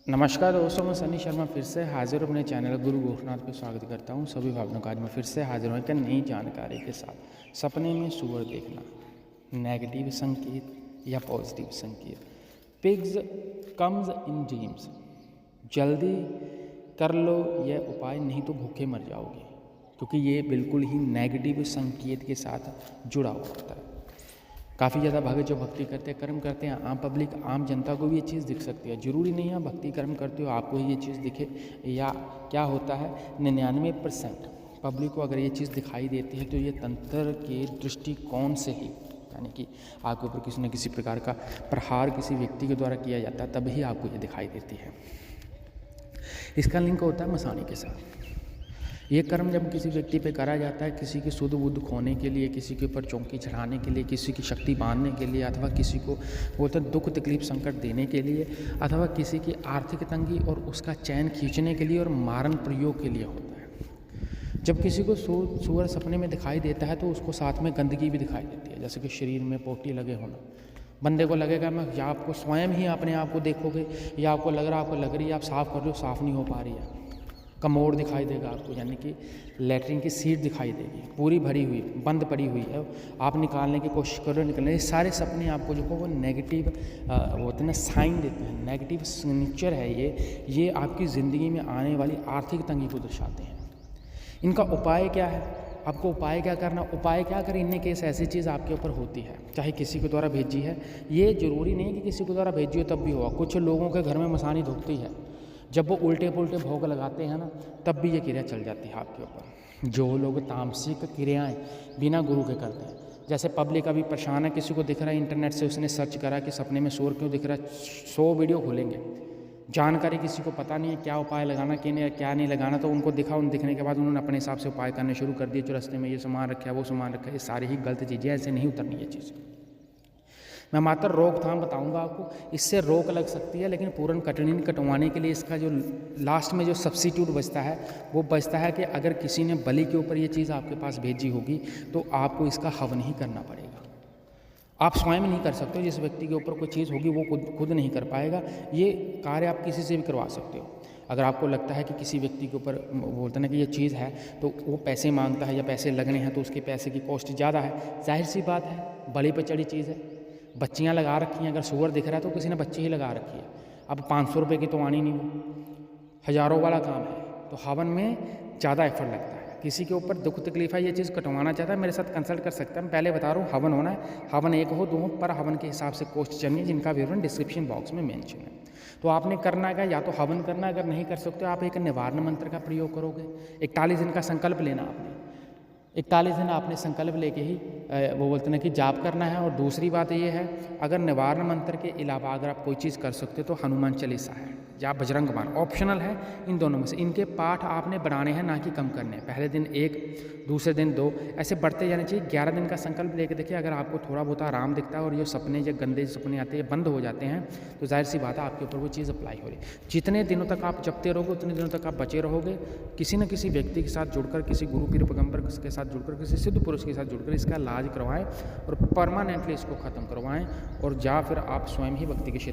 नमस्कार दोस्तों, मैं सनी शर्मा फिर से हाजिर हूँ अपने चैनल गुरु गोरखनाथ पे स्वागत करता हूँ। सभी भावनों का आज मैं फिर से हाजिर हूँ एक नई जानकारी के साथ। सपने में सूअर देखना, नेगेटिव संकेत या पॉजिटिव संकेत। Pigs comes in dreams. जल्दी कर लो यह उपाय, नहीं तो भूखे मर जाओगे, क्योंकि ये बिल्कुल ही नेगेटिव संकेत के साथ जुड़ा हुआ होता है। काफ़ी ज़्यादा भगत जो भक्ति करते हैं, कर्म करते हैं, आम पब्लिक, आम जनता को भी ये चीज़ दिख सकती है। ज़रूरी नहीं है भक्ति कर्म करते हो आपको ही ये चीज़ दिखे, या क्या होता है 99% पब्लिक को अगर ये चीज़ दिखाई देती है तो ये तंत्र के दृष्टिकोण से ही, यानी कि आपके ऊपर किसी न किसी प्रकार का प्रहार किसी व्यक्ति के द्वारा किया जाता है, तभी आपको ये दिखाई देती है। इसका लिंक होता है मसानी के साथ। ये कर्म जब किसी व्यक्ति पे करा जाता है, किसी की शुद्ध बुद्ध खोने के लिए, किसी के ऊपर चौंकी चढ़ाने के लिए, किसी की शक्ति बांधने के लिए, अथवा किसी को बोलते हैं दुख तकलीफ संकट देने के लिए, अथवा किसी की आर्थिक तंगी और उसका चैन खींचने के लिए और मारण प्रयोग के लिए होता है। जब किसी को सूअर सपने में दिखाई देता है तो उसको साथ में गंदगी भी दिखाई देती है, जैसे कि शरीर में पोटी लगे होना। बंदे को लगेगा मैं, या आपको स्वयं ही अपने आप को देखोगे, या आपको लग रहा, आपको लग रही है आप साफ़ कर रहे हो, साफ़ नहीं हो पा रही है। कमोड दिखाई देगा आपको, यानी कि लेटरिन की सीट दिखाई देगी, पूरी भरी हुई, बंद पड़ी हुई है, आप निकालने की कोशिश कर रहे हो, निकलने। ये सारे सपने आपको जो वो नेगेटिव होते हैं ना, साइन देते हैं, नेगेटिव सिग्नेचर है ये आपकी ज़िंदगी में आने वाली आर्थिक तंगी को दर्शाते हैं। इनका उपाय क्या है? आपको उपाय क्या करना? उपाय क्या करें इनने केस ऐसी चीज़ आपके ऊपर होती है, चाहे किसी के द्वारा भेजी है, ये ज़रूरी नहीं कि किसी के द्वारा भेजी हो तब भी हुआ। कुछ लोगों के घर में मसानी धुखती है, जब वो उल्टे पुल्टे भोग लगाते हैं ना, तब भी ये क्रिया चल जाती है आपके ऊपर। जो लोग तामसिक क्रियाएं बिना गुरु के करते हैं, जैसे पब्लिक अभी परेशान है, किसी को दिख रहा है इंटरनेट से उसने सर्च करा कि सपने में सूअर क्यों दिख रहा है, 100 वीडियो खोलेंगे। जानकारी किसी को पता नहीं है क्या उपाय लगाना क्या नहीं लगाना, तो उनको दिखा, उन दिखने के बाद उन्होंने अपने हिसाब से उपाय करने शुरू कर दिए। जो रास्ते में ये सामान रखा है, वो सामान रखा है, ये सारी ही गलत चीज़ें, ऐसे नहीं उतरनी ये चीज़। मैं मात्र रोकथाम बताऊंगा आपको, इससे रोक लग सकती है, लेकिन पूर्ण कटनी कटवाने के लिए इसका जो लास्ट में जो सब्स्टिट्यूट बचता है वो बचता है कि अगर किसी ने बलि के ऊपर ये चीज़ आपके पास भेजी होगी तो आपको इसका हवन ही करना पड़ेगा। आप स्वयं नहीं कर सकते हो, जिस व्यक्ति के ऊपर कोई चीज़ होगी वो खुद नहीं कर पाएगा। ये कार्य आप किसी से भी करवा सकते हो। अगर आपको लगता है कि किसी व्यक्ति के ऊपर बोलते ना कि ये चीज़ है तो वो पैसे मांगता है या पैसे लगने हैं, तो उसके पैसे की कॉस्ट ज़्यादा है, जाहिर सी बात है, बलि पर चढ़ी चीज़ है। बच्चियाँ लगा रखी हैं, अगर सूअर दिख रहा है तो किसी ने बच्ची ही लगा रखी है। अब 500 रुपये की तो आनी नहीं, हज़ारों वाला काम है, तो हवन में ज़्यादा एफर्ट लगता है। किसी के ऊपर दुख तकलीफ है, ये चीज़ कटवाना चाहता है, मेरे साथ कंसल्ट कर सकता है। मैं पहले बता रहा हूँ, हवन होना है, हवन 1 हो 2 हो, पर हवन के हिसाब से कॉस्ट चाहिए, जिनका विवरण डिस्क्रिप्शन बॉक्स में मेंशन है। तो आपने करना है या तो हवन करना है, अगर नहीं कर सकते आप एक निवारण मंत्र का प्रयोग करोगे। 41 दिन का संकल्प लेना आपने, 41 दिन आपने संकल्प लेके ही वो बोलते हैं कि जाप करना है। और दूसरी बात ये है, अगर निवारण मंत्र के अलावा अगर आप कोई चीज़ कर सकते हो तो हनुमान चालीसा है या बजरंग बाण, ऑप्शनल है इन दोनों में से। इनके पाठ आपने बढ़ाने हैं, ना कि कम करने हैं। पहले दिन 1, दूसरे दिन 2, ऐसे बढ़ते जाने चाहिए। 11 दिन का संकल्प लेके देखिए, अगर आपको थोड़ा बहुत आराम दिखता है और ये सपने जो गंदे सपने आते हैं बंद हो जाते हैं, तो जाहिर सी बात है आपके ऊपर वो चीज़ अप्लाई हो रही है। जितने दिनों तक आप जपते रहोगे उतने दिनों तक आप बचे रहोगे। किसी न किसी व्यक्ति के साथ जुड़कर, किसी गुरु पीर पैगंबर के साथ जुड़कर, किसी सिद्ध पुरुष के साथ जुड़कर इसका इलाज करवाएं और परमानेंटली इसको ख़त्म करवाएं, और या फिर आप स्वयं ही भक्ति के क्षेत्र